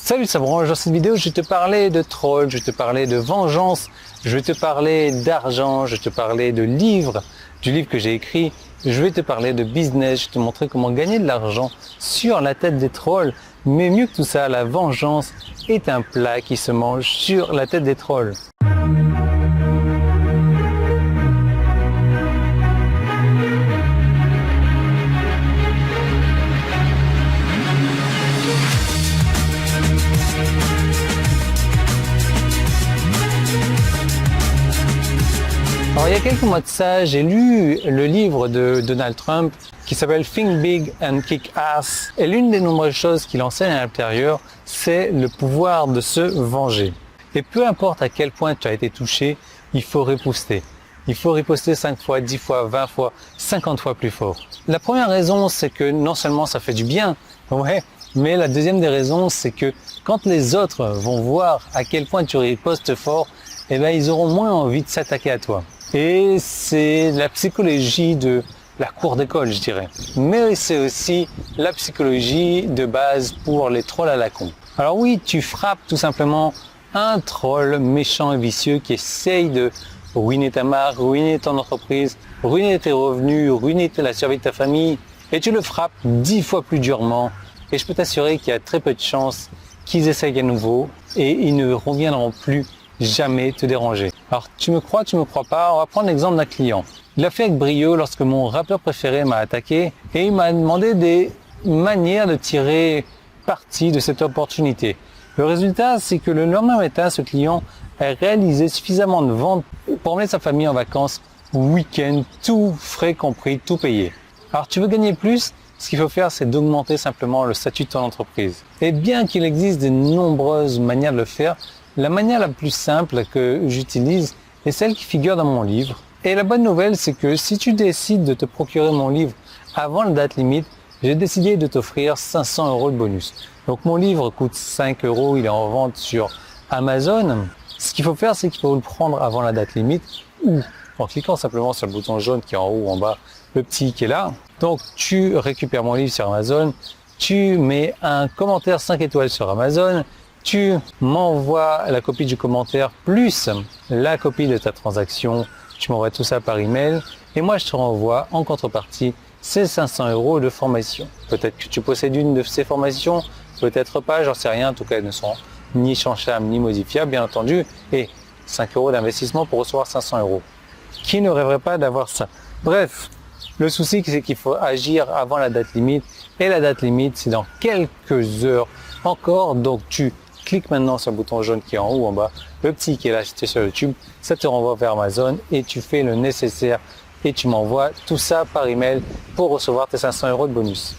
Salut, ça branche. Dans cette vidéo, je vais te parler de troll, je vais te parler de vengeance, je vais te parler d'argent, je vais te parler de livres, du livre que j'ai écrit, je vais te parler de business, je vais te montrer comment gagner de l'argent sur la tête des trolls. Mais mieux que tout ça, la vengeance est un plat qui se mange sur la tête des trolls. Alors, il y a quelques mois de ça, j'ai lu le livre de Donald Trump qui s'appelle Think Big and Kick Ass. Et l'une des nombreuses choses qu'il enseigne à l'intérieur, c'est le pouvoir de se venger. Et peu importe à quel point tu as été touché, il faut riposter. Il faut riposter 5 fois, 10 fois, 20 fois, 50 fois plus fort. La première raison, c'est que non seulement ça fait du bien, ouais, mais la deuxième des raisons, c'est que quand les autres vont voir à quel point tu ripostes fort, eh ben, ils auront moins envie de s'attaquer à toi. Et c'est la psychologie de la cour d'école, je dirais. Mais c'est aussi la psychologie de base pour les trolls à la con. Alors oui, tu frappes tout simplement un troll méchant et vicieux qui essaye de ruiner ta marque, ruiner ton entreprise, ruiner tes revenus, ruiner la survie de ta famille. Et tu le frappes 10 fois plus durement. Et je peux t'assurer qu'il y a très peu de chances qu'ils essayent à nouveau et ils ne reviendront plus jamais te déranger. Alors tu me crois pas, on va prendre l'exemple d'un client. Il l'a fait avec brio lorsque mon rappeur préféré m'a attaqué et il m'a demandé des manières de tirer parti de cette opportunité. Le résultat, c'est que le lendemain matin, ce client a réalisé suffisamment de ventes pour emmener sa famille en vacances, week-end, tout frais compris, tout payé. Alors tu veux gagner plus? Ce qu'il faut faire, c'est d'augmenter simplement le statut de ton entreprise. Et bien qu'il existe de nombreuses manières de le faire, la manière la plus simple que j'utilise est celle qui figure dans mon livre. Et la bonne nouvelle, c'est que si tu décides de te procurer mon livre avant la date limite, j'ai décidé de t'offrir 500 € de bonus. Donc mon livre coûte 5 €, il est en vente sur Amazon. Ce qu'il faut faire, c'est qu'il faut le prendre avant la date limite ou en cliquant simplement sur le bouton jaune qui est en haut ou en bas, le petit qui est là. Donc tu récupères mon livre sur Amazon, tu mets un commentaire 5 étoiles sur Amazon, tu m'envoies la copie du commentaire plus la copie de ta transaction, tu m'envoies tout ça par email et moi je te renvoie en contrepartie ces 500 € de formation. Peut-être que tu possèdes une de ces formations, peut-être pas, j'en sais rien, en tout cas elles ne sont ni changeables ni modifiables bien entendu, et 5 € d'investissement pour recevoir 500 €. Qui ne rêverait pas d'avoir ça? Bref, le souci c'est qu'il faut agir avant la date limite et la date limite c'est dans quelques heures encore, donc tu clique maintenant sur le bouton jaune qui est en haut ou en bas, le petit qui est là sur YouTube, ça te renvoie vers Amazon et tu fais le nécessaire et tu m'envoies tout ça par email pour recevoir tes 500 € de bonus.